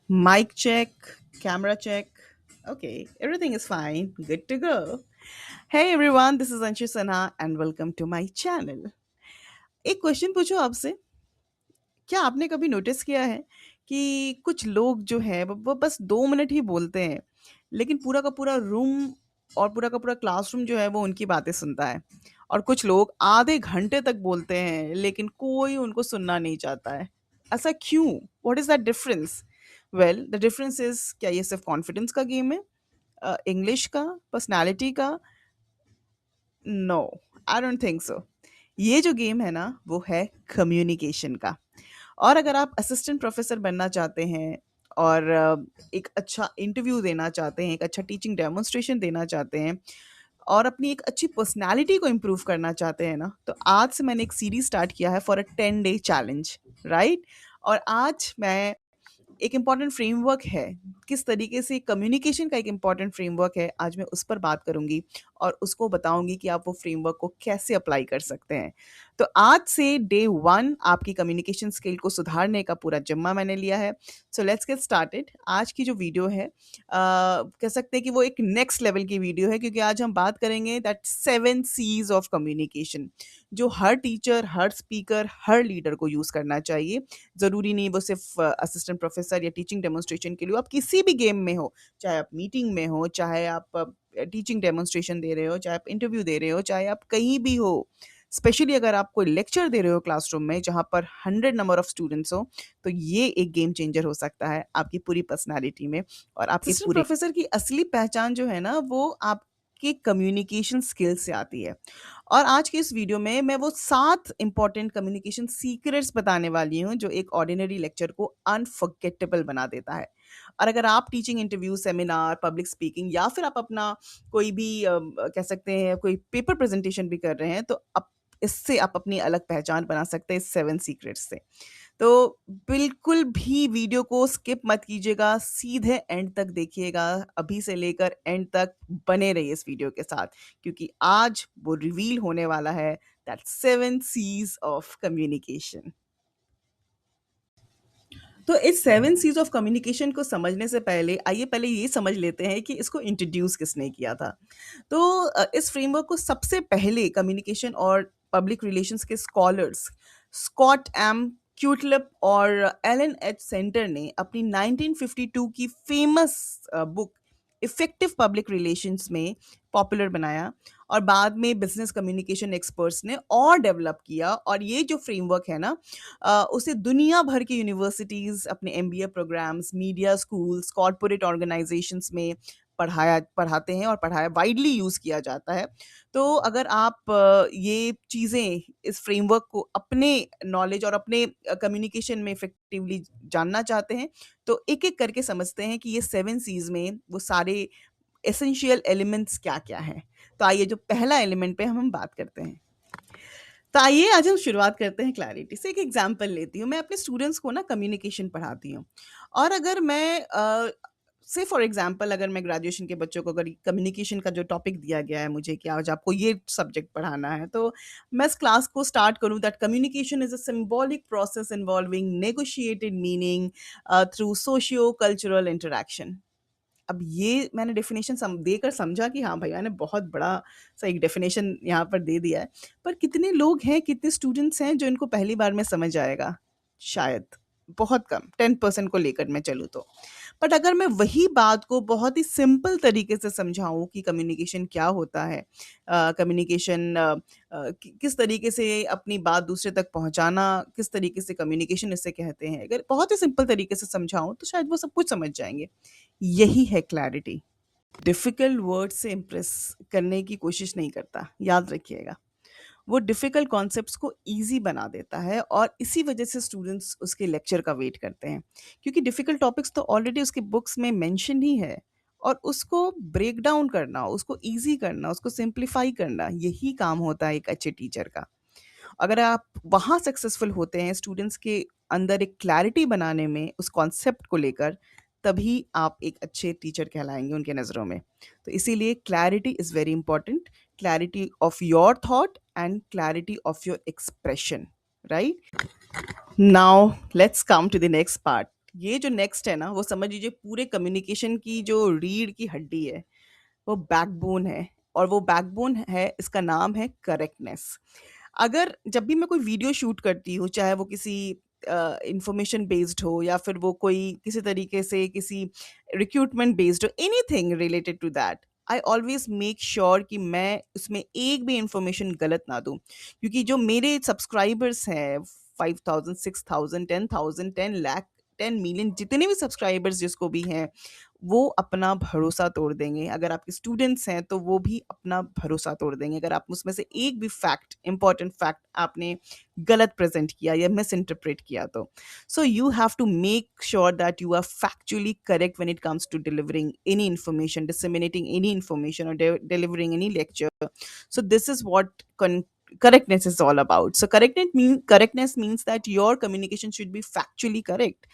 Mic check, camera check. Okay, everything is fine. Good to go. Hey everyone, this is Anshu Sinha and welcome to my channel. एक question पूछो आपसे, क्या आपने कभी notice किया है कि कुछ लोग जो है वो बस 2 मिनट ही बोलते हैं, लेकिन पूरा का पूरा रूम और पूरा का पूरा क्लासरूम जो है वो उनकी बातें सुनता है। और कुछ लोग आधे घंटे तक बोलते हैं लेकिन कोई उनको सुनना नहीं चाहता है। ऐसा क्यों? What is that difference? Well, the difference is, क्या ये सिर्फ कॉन्फिडेंस का गेम है, इंग्लिश का, पर्सनालिटी का? No, I don't think so. ये जो गेम है ना वो है कम्युनिकेशन का। और अगर आप असिस्टेंट प्रोफेसर बनना चाहते हैं और एक अच्छा इंटरव्यू देना चाहते हैं, एक अच्छा टीचिंग डेमोन्स्ट्रेशन देना चाहते हैं और अपनी एक अच्छी पर्सनालिटी को इम्प्रूव करना चाहते हैं ना, तो आज से मैंने एक सीरीज स्टार्ट किया है for a 10 day challenge, right? और आज मैं एक इम्पॉर्टेंट फ्रेमवर्क है, किस तरीके से कम्युनिकेशन का एक इम्पॉर्टेंट फ्रेमवर्क है, आज मैं उस पर बात करूँगी और उसको बताऊँगी कि आप वो फ्रेमवर्क को कैसे अप्लाई कर सकते हैं। तो आज से डे 1 आपकी कम्युनिकेशन स्किल को सुधारने का पूरा ज़िम्मा मैंने लिया है। So let's get started. आज की जो वीडियो है कह सकते हैं कि वो एक नेक्स्ट लेवल की वीडियो है, क्योंकि आज हम बात करेंगे दैट 7 सीज़ ऑफ कम्युनिकेशन, जो हर टीचर, हर स्पीकर, हर लीडर को यूज़ करना चाहिए। ज़रूरी नहीं वो सिर्फ असिस्टेंट प्रोफेसर या टीचिंग डेमोन्स्ट्रेशन के लिए हो, आप किसी भी गेम में हो, चाहे आप मीटिंग में हो, चाहे आप टीचिंग डेमोन्स्ट्रेशन दे रहे हो, चाहे आप इंटरव्यू दे रहे हो, चाहे आप कहीं भी हो। स्पेशली अगर आप कोई लेक्चर दे रहे हो क्लासरूम में जहाँ पर 100 नंबर ऑफ स्टूडेंट्स हो, तो ये एक गेम चेंजर हो सकता है आपकी पूरी पर्सनैलिटी में और आपके असिस्टेंट पूरे प्रोफेसर की असली पहचान जो है ना, वो आपके कम्युनिकेशन स्किल से आती है। और आज की इस वीडियो में मैं वो 7 इंपॉर्टेंट कम्युनिकेशन सीक्रेट्स बताने वाली हूँ जो एक ऑर्डिनरी लेक्चर को अनफॉरगेटेबल बना देता है। और अगर आप teaching, interview, seminar, public speaking या फिर आप अपना कोई भी कह सकते हैं कोई पेपर प्रेजेंटेशन भी कर रहे हैं, तो इससे आप अपनी अलग पहचान बना सकते हैं इस 7 सीक्रेट्स से। तो बिल्कुल भी वीडियो को स्किप मत कीजिएगा, सीधे एंड तक देखिएगा, अभी से लेकर एंड तक बने रहिए इस वीडियो के साथ, क्योंकि आज वो रिवील होने वाला है दैट 7 सीज ऑफ कम्युनिकेशन। तो इस 7 सीज ऑफ कम्युनिकेशन को समझने से पहले आइए पहले ये समझ लेते हैं कि इसको इंट्रोड्यूस किसने किया था। तो इस फ्रेमवर्क को सबसे पहले कम्युनिकेशन और पब्लिक रिलेशंस के स्कॉलर्स स्कॉट एम क्यूटलिप और एलन एच सेंटर ने अपनी 1952 की famous book effective public relations में पॉपुलर बनाया। और बाद में बिजनेस कम्युनिकेशन एक्सपर्ट्स ने और डेवलप किया, और ये जो फ्रेमवर्क है ना, उसे दुनिया भर की यूनिवर्सिटीज़ अपने MBA programmes, media schools, corporate organisations में पढ़ाते हैं और पढ़ाया वाइडली यूज़ किया जाता है। तो अगर आप ये चीज़ें, इस फ्रेमवर्क को अपने नॉलेज और अपने कम्युनिकेशन में इफ़ेक्टिवली जानना चाहते हैं, तो एक-एक करके समझते हैं कि ये 7 सीज़ में वो सारे एसेंशियल एलिमेंट्स क्या-क्या हैं। तो आइए जो पहला एलिमेंट पे हम बात करते हैं। तो आइए आज हम शुरुआत करते हैं क्लैरिटी से। एक एग्जांपल लेती हूँ। मैं अपने स्टूडेंट्स को ना कम्युनिकेशन पढ़ाती हूँ, और अगर मैं से फॉर एग्जांपल अगर मैं ग्रेजुएशन के बच्चों को अगर कम्युनिकेशन का जो टॉपिक दिया गया है मुझे कि आज आपको ये सब्जेक्ट पढ़ाना है, तो मैं इस क्लास को स्टार्ट करूँ that communication is a symbolic process involving negotiated meaning through socio cultural interaction. अब ये मैंने डेफ़िनेशन देकर समझा कि हाँ, भैया ने बहुत बड़ा-सा एक डेफ़िनेशन यहाँ पर दे दिया है। पर कितने लोग हैं, कितने स्टूडेंट्स हैं जो इनको पहली बार में समझ आएगा? शायद बहुत कम, 10% को लेकर मैं चलूँ तो। बट अगर मैं वही बात को बहुत ही सिंपल तरीके से समझाऊँ कि कम्युनिकेशन क्या होता है, कम्युनिकेशन किस तरीके से अपनी बात दूसरे तक पहुँचाना, किस तरीके से कम्युनिकेशन इसे कहते हैं, अगर बहुत ही सिंपल तरीके से समझाऊँ तो शायद वो सब कुछ समझ जाएँगे। यही है क्लैरिटी। डिफ़िकल्ट वर्ड से इम्प्रेस करने की कोशिश नहीं करता, याद रखिएगा। वो डिफ़िकल्ट कॉन्सेप्ट्स को ईज़ी बना देता है, और इसी वजह से स्टूडेंट्स उसके लेक्चर का वेट करते हैं। क्योंकि डिफ़िकल्ट टॉपिक्स तो ऑलरेडी उसकी बुक्स में मेंशन ही है, और उसको ब्रेक डाउन करना, उसको ईज़ी करना, उसको सिम्प्लीफ़ाई करना, यही काम होता है एक अच्छे टीचर का। अगर आप वहाँ सक्सेसफुल होते हैं स्टूडेंट्स के अंदर एक क्लैरिटी बनाने में उस कॉन्सेप्ट को लेकर, तभी आप एक अच्छे टीचर कहलाएँगे उनके नज़रों में। तो इसीलिए clarity is very important, clarity of your thought and clarity of your expression, right? Now let's come to the next part. ये जो नेक्स्ट है ना, वो समझ लीजिए पूरे कम्युनिकेशन की जो रीढ़ की हड्डी है, वो बैकबोन है। और वो बैकबोन है, इसका नाम है करेक्टनेस। अगर जब भी मैं कोई वीडियो शूट करती हूँ, चाहे वो किसी इंफॉर्मेशन बेस्ड हो या फिर वो कोई किसी तरीके से किसी रिक्रूटमेंट बेस्ड हो, anything related to that, I always make sure कि मैं उसमें एक भी इंफॉर्मेशन गलत ना दूं। क्योंकि जो मेरे सब्सक्राइबर्स हैं, 5,000, 6,000, 10,000, 10 लाख, 10 मिलियन, जितने भी सब्सक्राइबर्स जिसको भी हैं, वो अपना भरोसा तोड़ देंगे। अगर आपके स्टूडेंट्स हैं तो वो भी अपना भरोसा तोड़ देंगे अगर आप उसमें से एक भी फैक्ट, इंपॉर्टेंट फैक्ट आपने गलत प्रेजेंट किया या मिस इंटरप्रेट किया तो। So you have to make sure that you are factually correct when it comes to delivering any information, disseminating any information, और delivering any lecture. So this is what correctness is all about. So correctness means that your communication should be factually correct,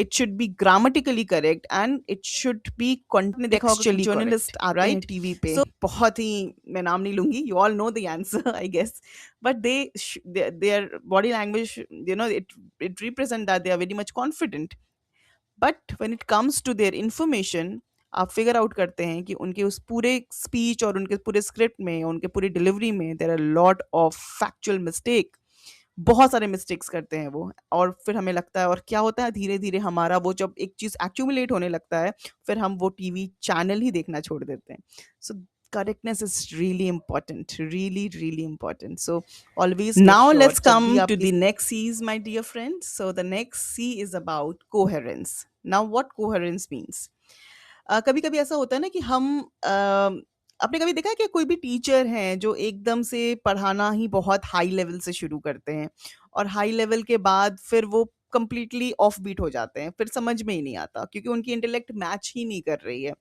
it should be grammatically correct, and it should be आपने देखा होगा कि contextually journalist correct, आते हैं right? TV पे। So बहुत ही, मैं नाम नहीं लूंगी, you all know the answer I guess, but their body language, it represent that they are very much confident. But when it comes to their information, आप figure out करते हैं कि उनके उस पूरे स्पीच और उनके पूरे स्क्रिप्ट में, उनके पूरी डिलीवरी में there are lot of factual mistake. बहुत सारे मिस्टेक्स करते हैं वो, और फिर हमें लगता है, और क्या होता है, धीरे धीरे हमारा वो जब एक चीज एक्यूमुलेट होने लगता है, फिर हम वो टीवी चैनल ही देखना छोड़ देते हैं। सो correctness is really important, really really important. So always make Now sure, let's जब भी come आप to the किसी next C is, my dear friends. So the next C is about coherence. Now what coherence means? कभी कभी ऐसा होता है ना कि हम आपने कभी देखा है कि कोई भी टीचर हैं जो एकदम से पढ़ाना ही बहुत हाई लेवल से शुरू करते हैं, और हाई लेवल के बाद फिर वो कंप्लीटली ऑफ बीट हो जाते हैं, फिर समझ में ही नहीं आता क्योंकि उनकी इंटेलेक्ट मैच ही नहीं कर रही है।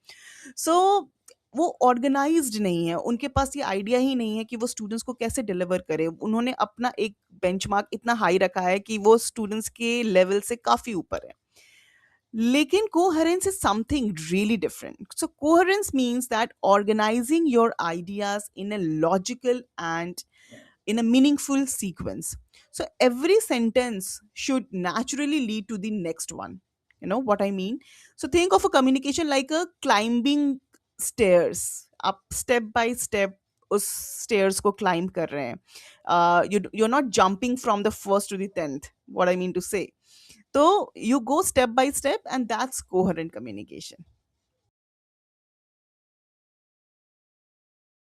सो वो ऑर्गेनाइज्ड नहीं है, उनके पास ये आइडिया ही नहीं है कि वो स्टूडेंट्स को कैसे डिलीवर करे। उन्होंने अपना एक बेंचमार्क इतना हाई रखा है कि वो स्टूडेंट्स के लेवल से काफ़ी ऊपर है। लेकिन coherence is something really different. So coherence means that organizing your ideas in a logical and in a meaningful sequence. So every sentence should naturally lead to the next one. You know what I mean? So think of a communication like a climbing stairs. Up step by step उस stairs को climb कर रहे हैं. You're not jumping from the first to the 10th. What I mean to say. So you go step by step, and that's coherent communication.